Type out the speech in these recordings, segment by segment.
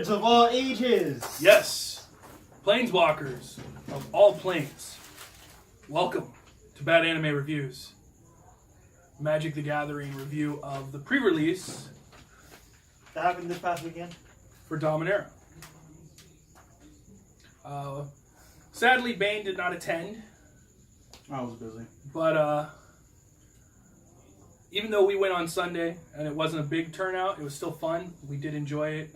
Nerds of all ages. Yes, planeswalkers of all planes. Welcome to Bad Anime Reviews. Magic the Gathering review of the pre-release That happened this past weekend. for Dominaria. Sadly, Bane did not attend, I was busy. but even though we went on Sunday and it wasn't a big turnout, it was still fun. We did enjoy it.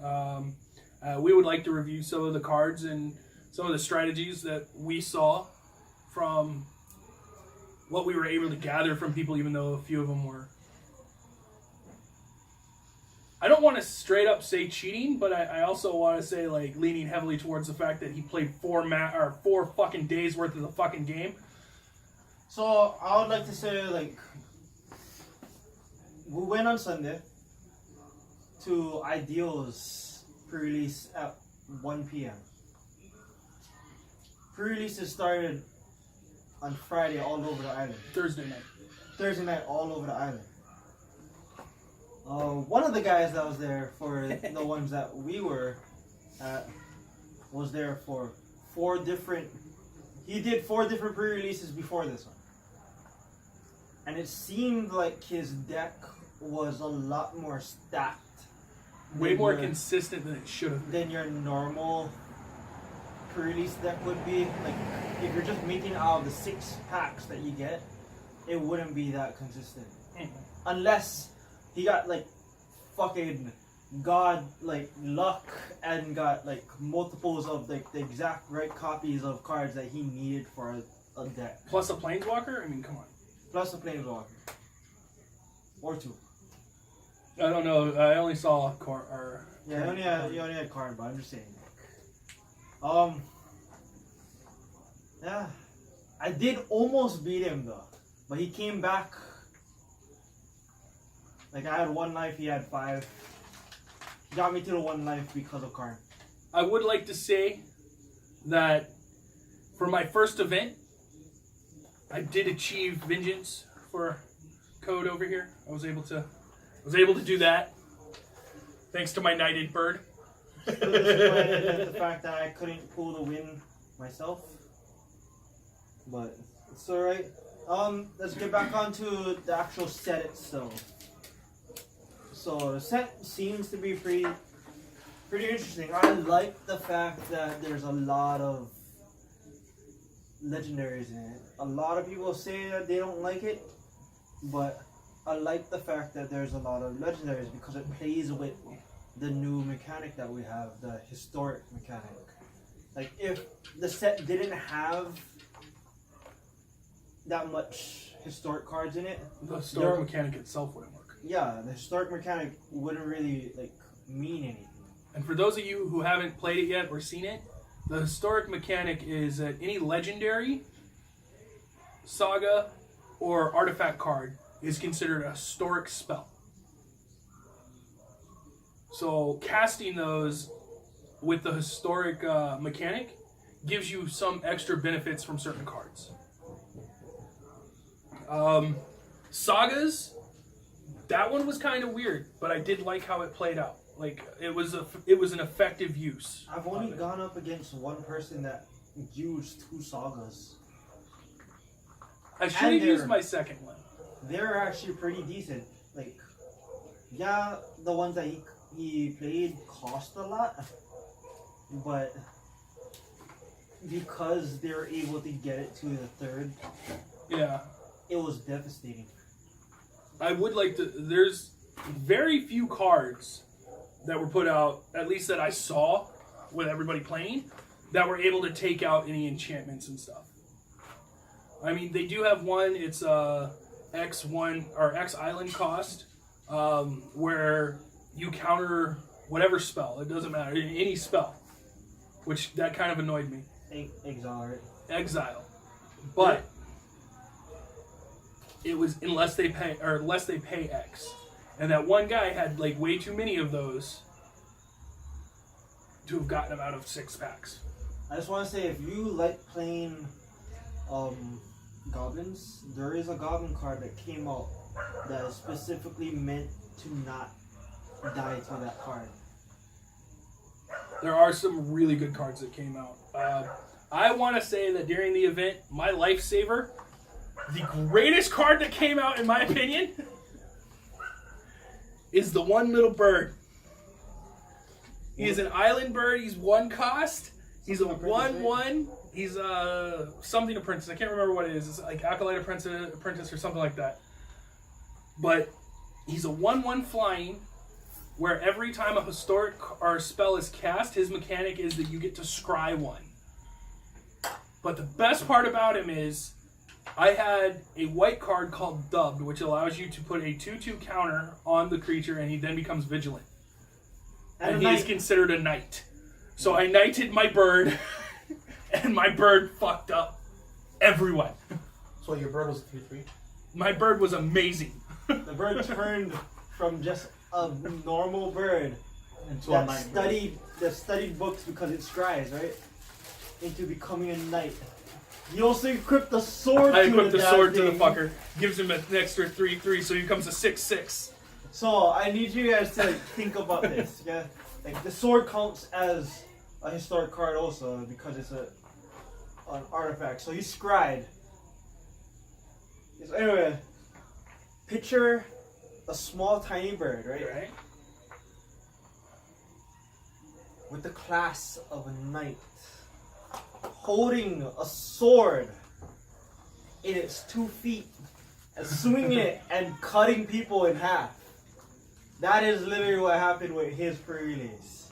We would like to review some of the cards and some of the strategies that we saw from what we were able to gather from people, even though a few of them were, I don't want to straight up say cheating, but I also want to say like leaning heavily towards the fact that he played 4 fucking days worth of the fucking game. So I would like to say, like, we went on Sunday to Ideal's pre-release at 1 p.m. Pre-releases started on Friday all over the island. Thursday night all over the island. One of the guys that was there for the ones that we were at was there for 4 different. He did 4 different pre-releases before this one, and it seemed like his deck was a lot more stacked, way more consistent than it should have been. Than your normal pre-release deck would be. Like, if you're just making out of the 6 packs that you get, it wouldn't be that consistent. Unless he got like fucking god like luck and got like multiples of like the exact right copies of cards that he needed for a deck. Plus a planeswalker? I mean, come on. Plus a planeswalker. Or 2. I don't know. I only saw Yeah, you only had card, but I'm just saying. Yeah, I did almost beat him though, but he came back. Like, I had 1 life, he had 5. He got me to the 1 life because of Karn. I would like to say that for my first event, I did achieve vengeance for Kode over here. I was able to do that thanks to my knighted bird. The fact that I couldn't pull the win myself, but it's alright. Let's get back onto the actual set itself. So the set seems to be pretty interesting. I like the fact that there's a lot of legendaries in it. A lot of people say that they don't like it, but I like the fact that there's a lot of legendaries because it plays with the new mechanic that we have, the historic mechanic. Like, if the set didn't have that much historic cards in it, the historic mechanic itself wouldn't work. Yeah, the historic mechanic wouldn't really like mean anything. And for those of you who haven't played it yet or seen it, the historic mechanic is that any legendary, saga, or artifact card is considered a historic spell. So casting those with the historic mechanic gives you some extra benefits from certain cards. Sagas, that one was kind of weird, but I did like how it played out. Like, it was an effective use. I've only gone up against one person that used 2 sagas. I should have used my second one. They're actually pretty decent. Like, yeah, the ones that he played cost a lot, but because they were able to get it to the 3rd, yeah, it was devastating. I would like to. There's very few cards that were put out, at least that I saw with everybody playing, that were able to take out any enchantments and stuff. I mean, they do have one. It's X1 or X Island cost, where you counter whatever spell. It doesn't matter, any spell, which that kind of annoyed me. Exile, right? Exile, but it was unless they pay X, and that one guy had like way too many of those to have gotten him out of 6 packs. I just want to say, if you like playing goblins, there is a goblin card that came out that is specifically meant to not die to that card. there are some really good cards that came out. I want to say that during the event, my lifesaver, the greatest card that came out, in my opinion, is the one little bird. He is an island bird. He's 1 cost. He's a 1/1. He's something apprentice. I can't remember what it is. It's like Acolyte apprentice or something like that. But he's a 1/1 flying, where every time a historic or spell is cast, his mechanic is that you get to scry 1. But the best part about him is, I had a white card called Dubbed, which allows you to put a 2/2 counter on the creature, and he then becomes vigilant. And he's considered a knight. So I knighted my bird, and my bird fucked up everyone. So your bird was 3/3? My bird was amazing. The bird turned from just a normal bird Into that a knight. studied books because it scries, right? Into becoming a knight. You also equipped the sword I to equipped the damn sword to the thing. fucker. Gives him an extra 3/3, so he becomes a 6/6. So I need you guys to think about this. Yeah, like the sword counts as a historic card also because it's an artifact. So you scried. So anyway, picture a small tiny bird, right? Right? With the class of a knight, holding a sword in its 2 feet, and swinging it and cutting people in half. That is literally what happened with his pre-release.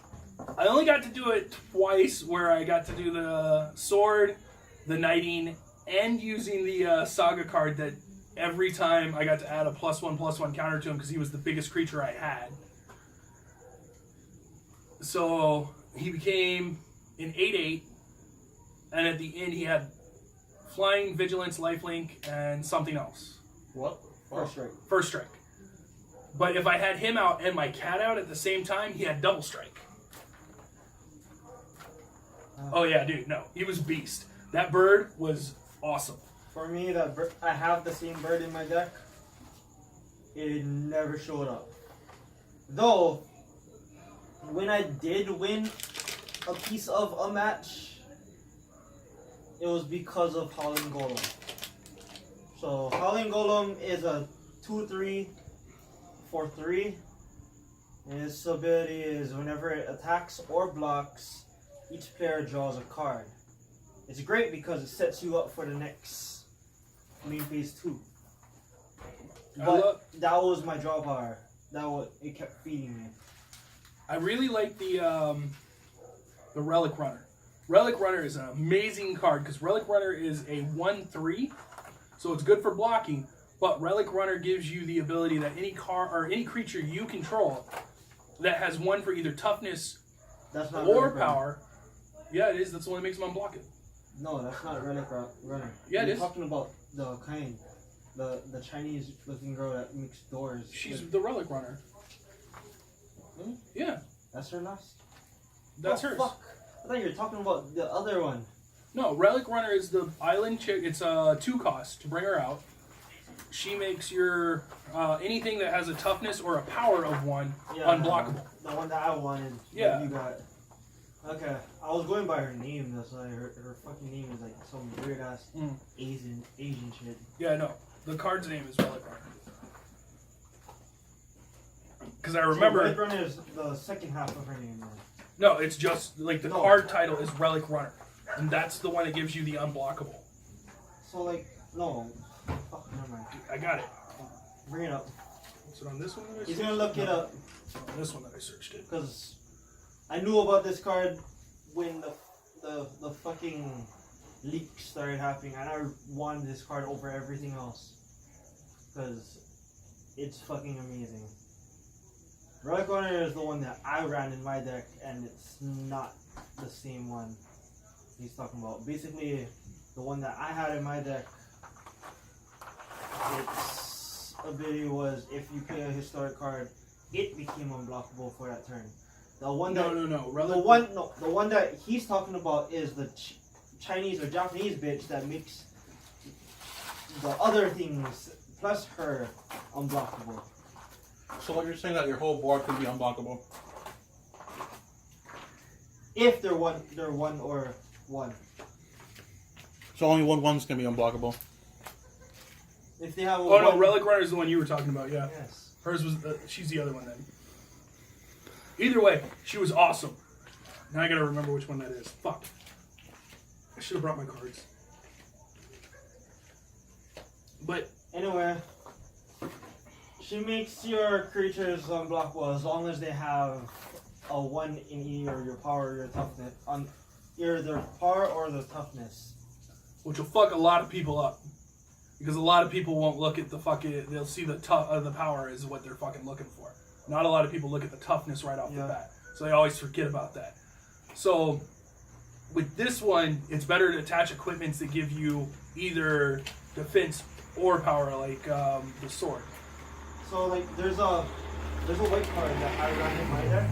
I only got to do it twice, where I got to do the sword, the knighting, and using the saga card that every time I got to add a +1/+1 counter to him because he was the biggest creature I had. So he became an 8/8, and at the end he had flying, vigilance, lifelink, and something else. What? First strike. First strike. But if I had him out and my cat out at the same time, he had double strike. Oh yeah, dude, no. He was beast. That bird was awesome. For me, I have the same bird in my deck. It never showed up. Though, when I did win a piece of a match, it was because of Howling Golem. So, Howling Golem is a 2/3 for 3. And its ability is whenever it attacks or blocks, each player draws a card. It's great because it sets you up for the next main phase 2. But that was my draw power. It kept feeding me. I really like the Relic Runner. Relic Runner is an amazing card because Relic Runner is a 1/3, so it's good for blocking. But Relic Runner gives you the ability that any car or any creature you control that has 1 for either toughness That's not or Relic Runner. power. Yeah, it is. That's the one that makes them unblockable. No, that's not Relic Runner. Yeah, it You're is. talking about the kind, the Chinese looking girl that makes doors. She's the Relic Runner. Really? Yeah, That's her last. that's Oh, hers. Fuck! I thought you were talking about the other one. No, Relic Runner is the island chick. It's a 2 cost to bring her out. She makes your anything that has a toughness or a power of 1 unblockable. The one that I wanted. Yeah. That you got. Okay, I was going by her name. That's why her fucking name is like some weird ass Asian shit. Yeah, no. The card's name is Relic Runner. Because I remember. So Relic Runner is the second half of her name. Then. No, it's just like the No. card title is Relic Runner, and that's the one that gives you the unblockable. So like no. Fuck, never mind. I got it. Bring it up. Is it on this one that I searched? He's gonna look it up. It's on this one that I searched it. Because I knew about this card when the fucking leaks started happening, and I wanted this card over everything else because it's fucking amazing. Relic Runner is the one that I ran in my deck, and it's not the same one he's talking about. Basically, the one that I had in my deck, its ability was if you play a historic card, it became unblockable for that turn. The one that No. the one that he's talking about is the Chinese or Japanese bitch that makes the other things plus her unblockable. So what you're saying that your whole board can be unblockable? If they're one or one. So only one's gonna be unblockable. If they have a Oh no, one, Relic Runner is the one you were talking about. Yeah, yes. hers was. She's the other one then. Either way, she was awesome. Now I gotta remember which one that is. Fuck. I should have brought my cards. But Anyway, she makes your creatures unblockable as long as they have a 1 in either your power or your toughness. On either their power or their toughness. which will fuck a lot of people up. Because a lot of people won't look at the fucking... They'll see the the power is what they're fucking looking for. Not a lot of people look at the toughness right off the bat. So they always forget about that. So, with this one, it's better to attach equipments that give you either defense or power, like the sword. So like there's a white card that I ran in my deck.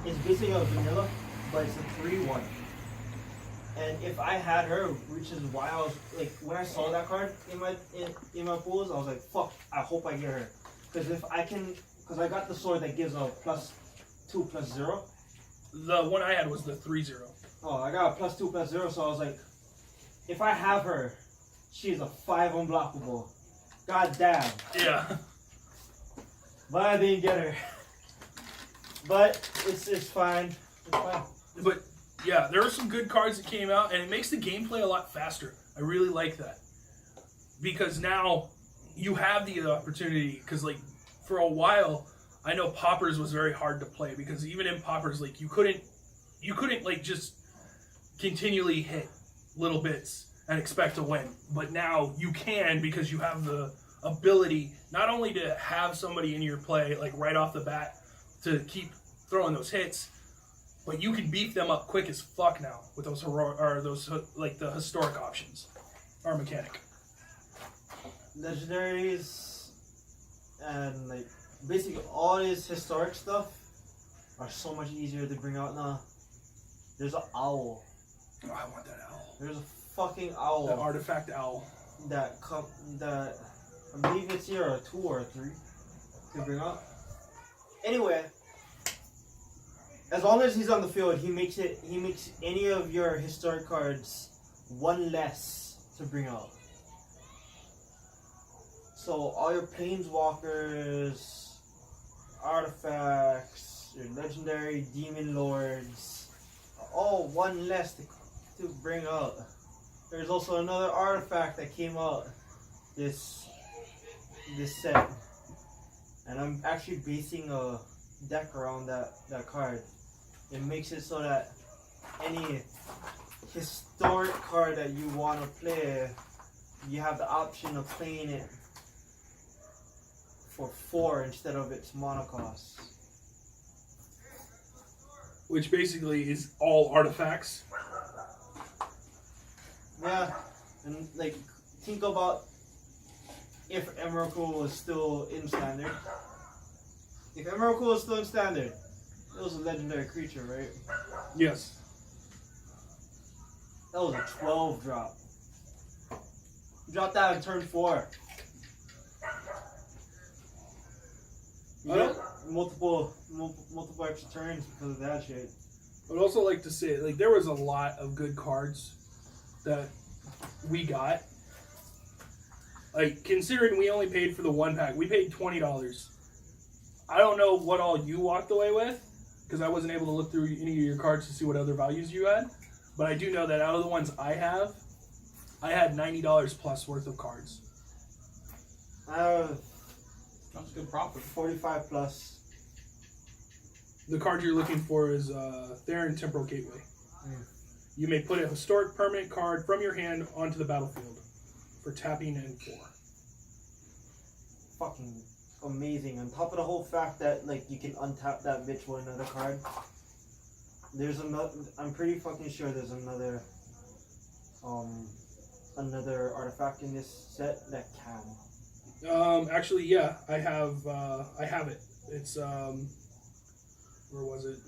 It's basically a vanilla, but it's a 3/1. And if I had her, which is why I was like, when I saw that card in my pools, I was like, fuck, I hope I get her. Because I got the sword that gives a +2/+0. The one I had was the 3/0. Oh, I got a +2/+0, so I was like, if I have her, she's a 5 unblockable. God damn. Yeah. But I didn't get her. But it's fine. It's fine. But yeah, there are some good cards that came out, and it makes the gameplay a lot faster. I really like that. Because now you have the opportunity, because like for a while, I know Poppers was very hard to play, because even in Poppers, like you couldn't like just continually hit little bits and expect to win. But now you can, because you have the ability not only to have somebody in your play like right off the bat to keep throwing those hits, but you can beef them up quick as fuck now with those like the historic options or mechanic. Legendaries and like basically all this historic stuff are so much easier to bring out now. There's an owl. Oh, I want that owl. There's a fucking owl. That artifact owl. That I believe it's here a 2 or a 3 to bring up. Anyway, as long as he's on the field, he makes any of your historic cards 1 less to bring out. So all your planeswalkers, artifacts, your legendary demon lords, are all 1 less to bring out. There's also another artifact that came out this set, and I'm actually basing a deck around that card. It makes it so that any historic card that you want to play, you have the option of playing it for 4 instead of its mana cost. Which basically is all artifacts. Yeah, and like think about if Emrakul was still in standard. If Emrakul was still in standard, it was a legendary creature, right? Yes. That was a 12 drop. Drop that on turn 4. You get multiple extra turns because of that shit. I would also like to say, like, there was a lot of good cards that we got. Like, considering we only paid for the 1 pack, we paid $20. I don't know what all you walked away with, because I wasn't able to look through any of your cards to see what other values you had. But I do know that out of the ones I have, I had $90 plus worth of cards. That's a good profit. 45 plus. The card you're looking for is Theron Temporal Gateway. You may put a historic permanent card from your hand onto the battlefield for tapping and 4. Fucking amazing. On top of the whole fact that like you can untap that bitch with another card. There's another. I'm pretty fucking sure there's another artifact in this set that can. Actually, yeah, I have it. It's where was it?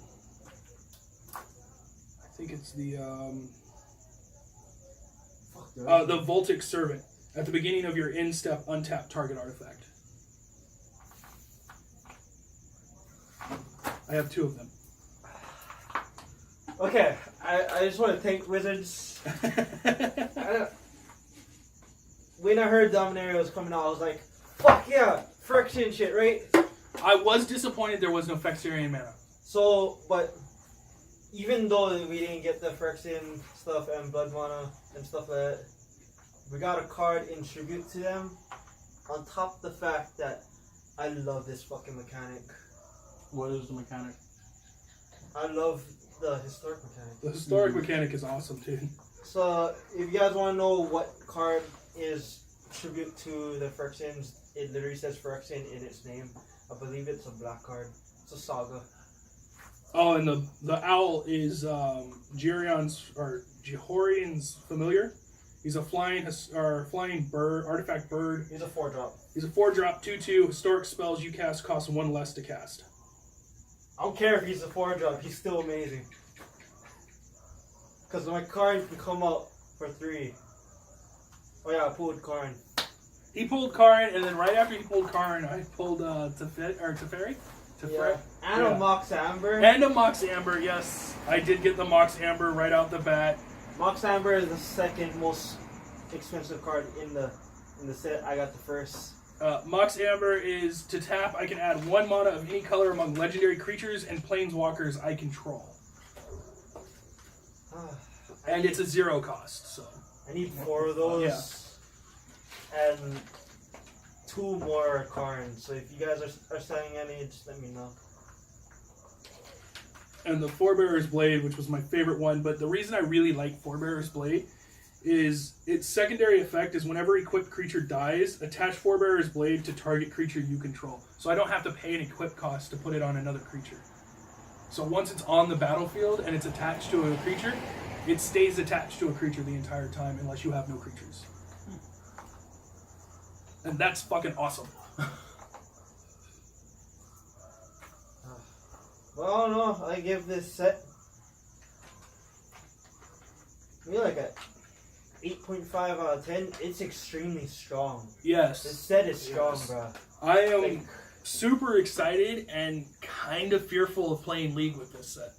I think it's the Voltic Servant. At the beginning of your end step, untap target artifact. I have 2 of them. Okay, I just want to thank Wizards. When I heard Dominaria was coming out, I was like, fuck yeah, Phyrexian shit, right? I was disappointed there was no Phyrexian mana. So, but even though we didn't get the Phyrexian stuff and Blood Mana and stuff like that, we got a card in tribute to them. On top of the fact that I love this fucking mechanic. What is the mechanic? I love the historic mechanic. The historic mechanic is awesome, dude. So, if you guys want to know what card is tribute to the Phyrexians, it literally says Phyrexian in its name. I believe it's a black card. It's a saga. Oh, and the owl is Jihorian's familiar. He's a flying bird, artifact bird. He's a 4-drop. He's a 4-drop, 2/2. Historic spells you cast cost 1 less to cast. I don't care if he's a 4-drop, he's still amazing. Because my card can come out for 3. Oh yeah, I pulled Karn. He pulled Karn, and then right after he pulled Karn, I pulled Teferi? Yeah. And a Mox Amber. And a Mox Amber, yes. I did get the Mox Amber right out the bat. Mox Amber is the second most expensive card in the set. I got the first. Mox Amber is to tap. I can add 1 mana of any color among legendary creatures and planeswalkers I control. And it's a 0 cost, so. I need 4 of those. Yeah. And 2 more Karns. So if you guys are selling any, just let me know. And the Forebearer's Blade, which was my favorite one, but the reason I really like Forebearer's Blade is its secondary effect is whenever equipped creature dies, attach Forebearer's Blade to target creature you control. So I don't have to pay an equip cost to put it on another creature. So once it's on the battlefield and it's attached to a creature, it stays attached to a creature the entire time unless you have no creatures. And that's fucking awesome. Well, no, I give this set maybe like a 8.5 out of 10. It's extremely strong. Yes. This set is strong, Yes. bro. I am super excited and kind of fearful of playing League with this set.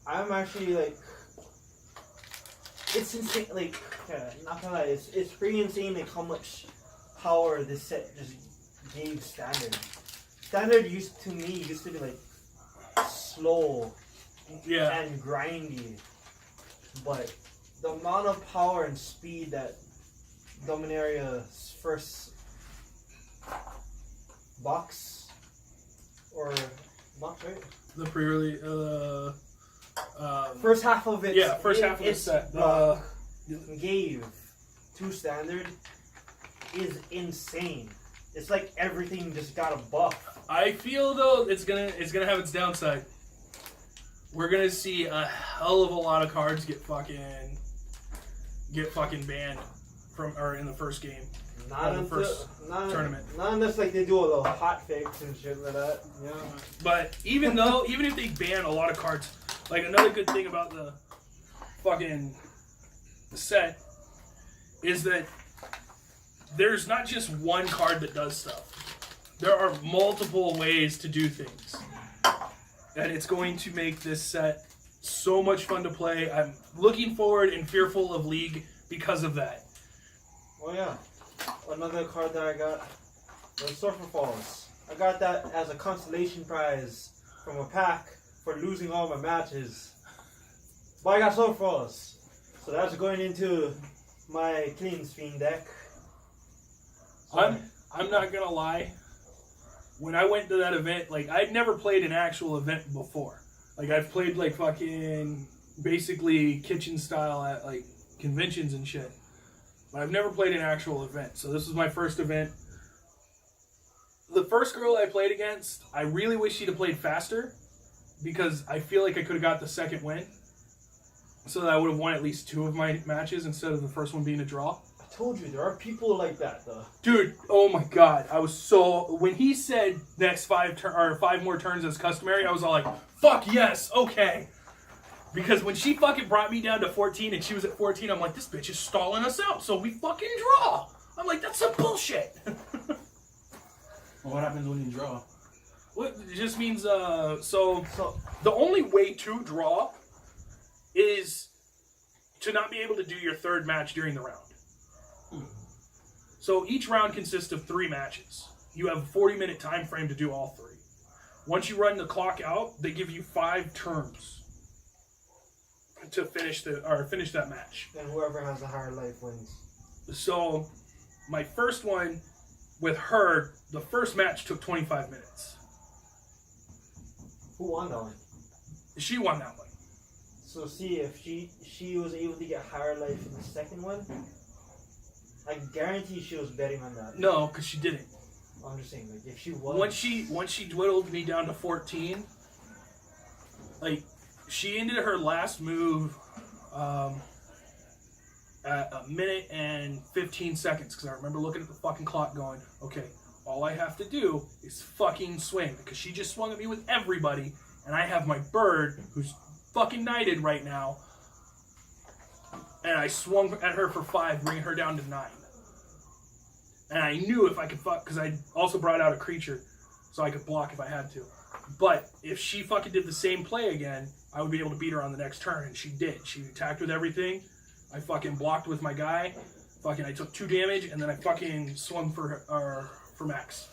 I'm actually like, it's insane. Like, not gonna lie, it's pretty insane. Like how much power this set just gave Standard. Standard used to be like slow, and grindy, but the amount of power and speed that Dominaria's first box right? The pre-release, First half of it. Yeah, first half of the set. Gave to Standard is insane. It's like everything just got a buff. I feel though it's gonna have its downside. We're gonna see a hell of a lot of cards get fucking banned in the first game. Not the first tournament. Not unless like they do a little hot fix and shit like that. Yeah. But even if they ban a lot of cards, like another good thing about the fucking set is that there's not just one card that does stuff. There are multiple ways to do things. And it's going to make this set so much fun to play. I'm looking forward and fearful of League because of that. Oh yeah. Another card that I got was Surfer Falls. I got that as a consolation prize from a pack for losing all my matches. But I got Surfer Falls. So that's going into my Clean Fiend deck. So I'm not gonna lie. When I went to that event, like I'd never played an actual event before. Like I've played like fucking basically kitchen style at like conventions and shit. But I've never played an actual event. So this was my first event. The first girl I played against, I really wish she'd have played faster because I feel like I could have got the second win. So that I would have won at least 2 of my matches instead of the first one being a draw. I told you, there are people like that though. Dude, oh my god. I was so... When he said next 5 more turns as customary, I was all like, fuck yes, okay. Because when she fucking brought me down to 14 and she was at 14, I'm like, this bitch is stalling us out, so we fucking draw. I'm like, that's some bullshit. Well, what happens when you draw? Well, it just means, so the only way to draw is to not be able to do your third match during the round. So each round consists of 3 matches. You have a 40-minute time frame to do all 3. Once you run the clock out, they give you 5 turns to finish that match. And whoever has the higher life wins. So my first one with her, the first match took 25 minutes. Who won that one? She won that one. So see, if she was able to get higher life in the second one, I guarantee she was betting on that. No, because she didn't. I'm just saying, like, if she won... Once she dwindled me down to 14, like, she ended her last move at 1 minute and 15 seconds, because I remember looking at the fucking clock going, okay, all I have to do is fucking swing, because she just swung at me with everybody, and I have my bird, who's fucking knighted right now, and I swung at her for 5, bringing her down to 9. And I knew if I could fuck, because I also brought out a creature, so I could block if I had to. But if she fucking did the same play again, I would be able to beat her on the next turn, and she did. She attacked with everything. I fucking blocked with my guy. Fucking, I took 2 damage, and then I fucking swung for max.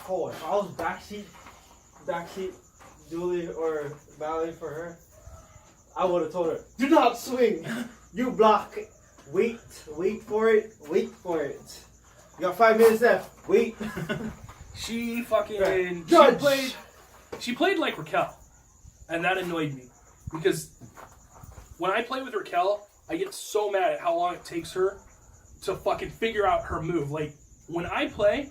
Oh, if I was backseat dueling or battling for her, I would have told her, do not swing. You block. Wait for it. You got 5 minutes left. Wait. She fucking... Judge. She played like Raquel. And that annoyed me. Because when I play with Raquel, I get so mad at how long it takes her to fucking figure out her move. Like, when I play,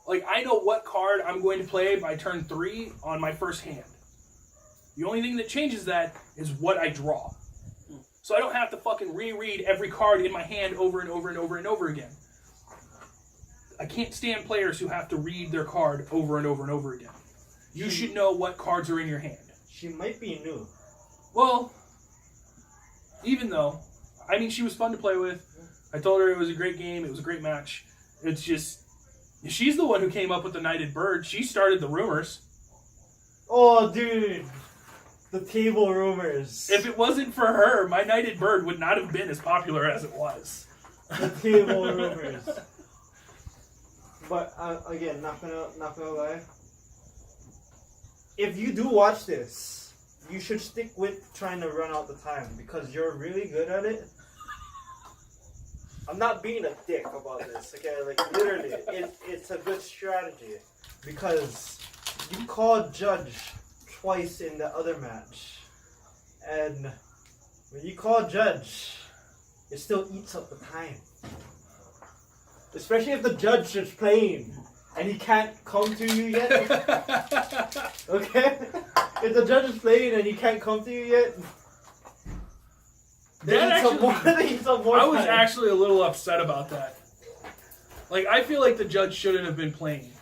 like, I know what card I'm going to play by turn 3 on my first hand. The only thing that changes that is what I draw. So I don't have to fucking reread every card in my hand over and over and over and over again. I can't stand players who have to read their card over and over and over again. You should know what cards are in your hand. She might be new. Well, even though, I mean, she was fun to play with. I told her it was a great game. It was a great match. It's just, she's the one who came up with the Knighted Bird. She started the rumors. Oh, dude. The table rumors. If it wasn't for her, my Knighted Bird would not have been as popular as it was. The table rumors. But again, not gonna lie. If you do watch this, you should stick with trying to run out the time because you're really good at it. I'm not being a dick about this, okay? Like literally, it's a good strategy because you called Judge twice in the other match, and when you call Judge, it still eats up the time. Especially if the judge is playing and he can't come to you yet. Okay? If the judge is playing and he can't come to you yet, they need some more I was time. actually a little upset about that. Like, I feel like the judge shouldn't have been playing.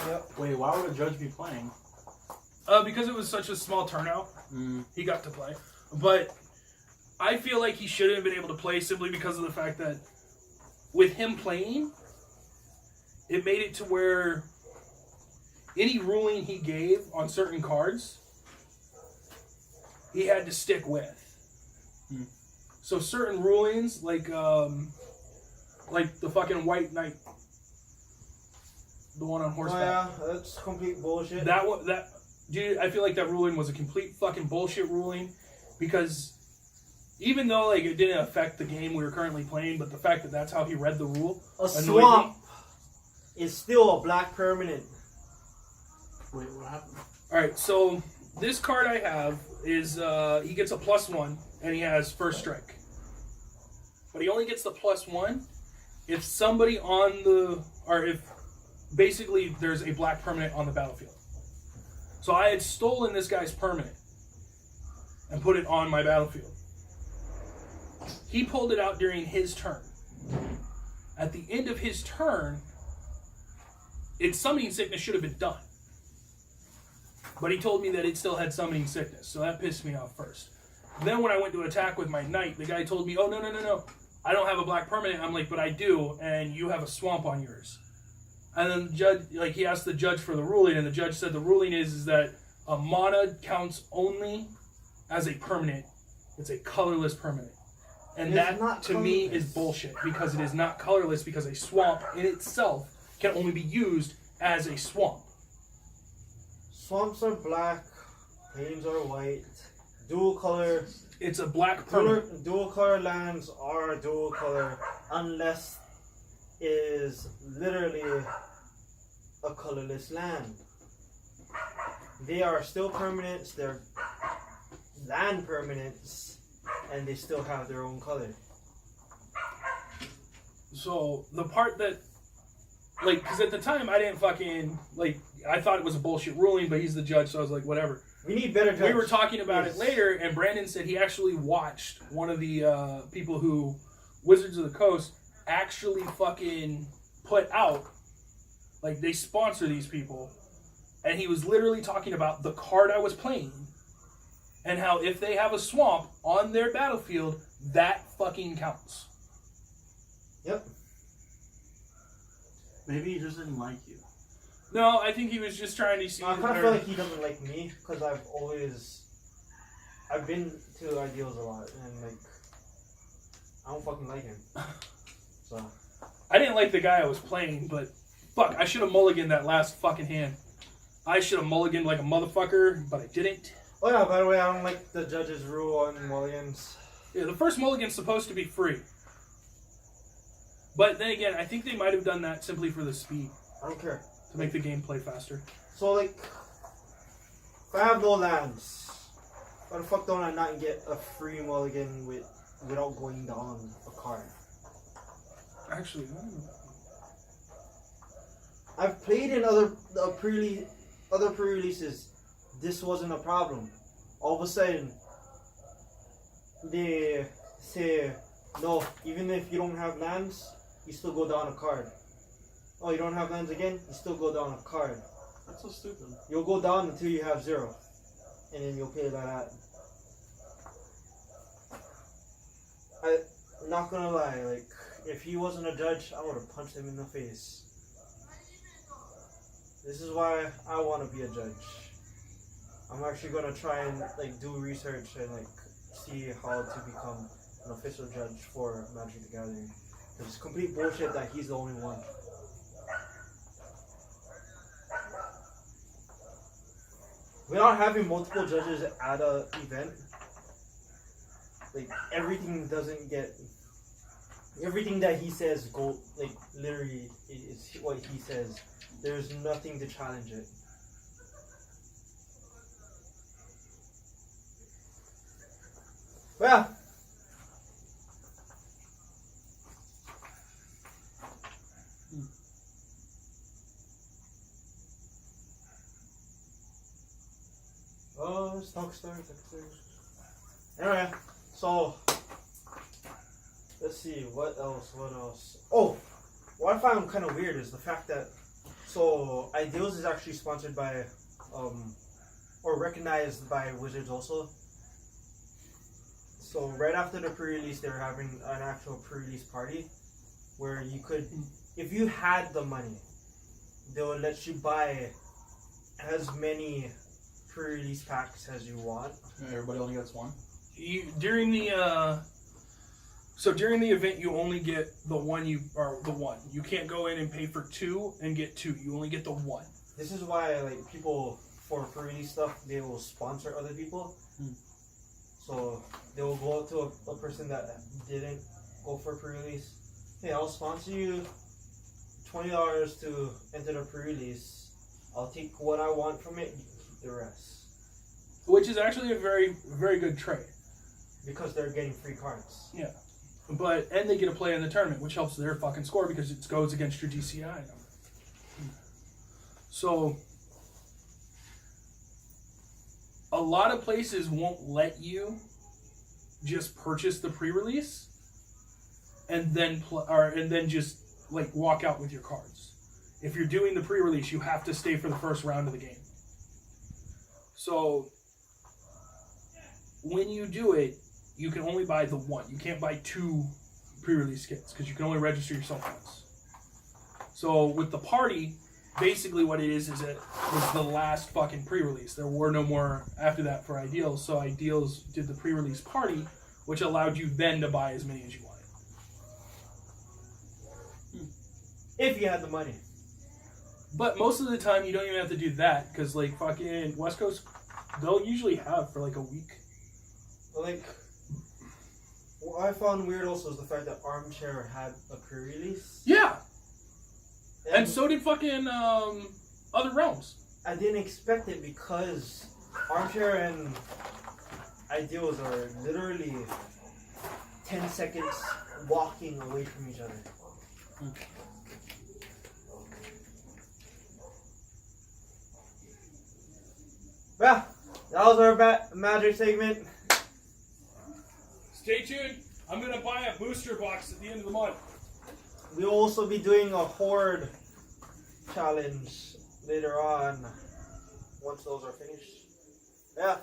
Yep. Wait, why would a judge be playing? Because it was such a small turnout, he got to play. But I feel like he shouldn't have been able to play simply because of the fact that with him playing, it made it to where any ruling he gave on certain cards, he had to stick with. So certain rulings, like the fucking White Knight, the one on horseback. Oh yeah, that's complete bullshit. Dude, I feel like that ruling was a complete fucking bullshit ruling because even though like it didn't affect the game we were currently playing, but the fact that that's how he read the rule A annoyed swamp me. is still a black permanent. Wait, what happened? Alright, so this card I have is he gets a +1 and he has first strike. But he only gets the +1 if somebody if basically there's a black permanent on the battlefield. So I had stolen this guy's permanent and put it on my battlefield. He pulled it out during his turn. At the end of his turn, its summoning sickness should have been done. But he told me that it still had summoning sickness, so that pissed me off first. Then when I went to attack with my knight, the guy told me, oh, no. I don't have a black permanent. I'm like, but I do, and you have a swamp on yours. And then the judge, like, he asked the judge for the ruling, and the judge said the ruling is that a mana counts only as a permanent It's a colorless permanent. And It's that, not to me, colorless. is bullshit. Because it is not colorless, because a swamp in itself can only be used as a swamp. Swamps are black, plains are white, dual color. It's a black permanent. Dual color lands are dual color unless it is literally a colorless land. They are still permanents, they're land permanents, and they still have their own color. So, the part that, like, because at the time I didn't fucking, like, I thought it was a bullshit ruling, but he's the judge, so I was like, whatever. We need better judges. We were talking about it later, and Brandon said he actually watched one of the people who, Wizards of the Coast, actually fucking put out, like, they sponsor these people, and he was literally talking about the card I was playing, and how if they have a swamp on their battlefield, that fucking counts. Yep. Maybe he just didn't like you. No, I think he was just trying to see. I kind of feel like he doesn't like me because I've been to Ideals a lot and like I don't fucking like him. So I didn't like the guy I was playing, but fuck, I should have mulliganed that last fucking hand. I should have mulliganed like a motherfucker, but I didn't. oh yeah, by the way, I don't like the judge's rule on mulligans. Yeah, the first mulligan's supposed to be free. But then again, I think they might have done that simply for the speed. I don't care. To make the game play faster. So like, if I have no lands, why the fuck don't I not get a free mulligan without going down a card? Actually, I've played in other pre-releases. This wasn't a problem. All of a sudden, they say no. Even if you don't have lands, you still go down a card. Oh, you don't have lands again? You still go down a card. That's so stupid. You'll go down until you have 0. And then you'll pay that out. I'm not gonna lie, like, if he wasn't a judge, I would have punched him in the face. This is why I want to be a judge. I'm actually gonna try and, like, do research and, like, see how to become an official judge for Magic the Gathering. It's complete bullshit that he's the only one. Without having multiple judges at a event, like everything that he says go like literally is what he says. There's nothing to challenge it. Well, stock stars. Anyway, so let's see what else. Oh, what I found kind of weird is the fact that Ideals is actually sponsored by or recognized by Wizards also. So right after the pre-release, they were having an actual pre-release party where you could, if you had the money, they would let you buy as many pre-release packs as you want. Everybody only gets one. During the event, you only get the one. You can't go in and pay for 2 and get 2. You only get the 1. This is why, like, people for pre-release stuff, they will sponsor other people. So they will go to a person that didn't go for pre-release. Hey, I'll sponsor you $20 to enter the pre-release. I'll take what I want from it. You keep the rest. Which is actually a very, very good trade. Because they're getting free cards. Yeah. And they get to play in the tournament, which helps their fucking score because it goes against your DCI number. So, a lot of places won't let you just purchase the pre-release and then just like walk out with your cards. If you're doing the pre-release, you have to stay for the first round of the game. So, when you do it, you can only buy the 1. You can't buy 2 pre-release kits because you can only register yourself once. So with the party, basically what it is it was the last fucking pre-release. There were no more after that for Ideals, so Ideals did the pre-release party, which allowed you then to buy as many as you wanted. If you had the money. But most of the time, you don't even have to do that, because, like, fucking West Coast, they'll usually have for, like, a week. Like, what I found weird also is the fact that Armchair had a pre-release. Yeah! And so did fucking Other Realms. I didn't expect it because Armchair and Ideals are literally 10 seconds walking away from each other. Well, that was our Magic segment. Stay tuned. I'm going to buy a booster box at the end of the month. We'll also be doing a Horde challenge later on once those are finished. Yeah.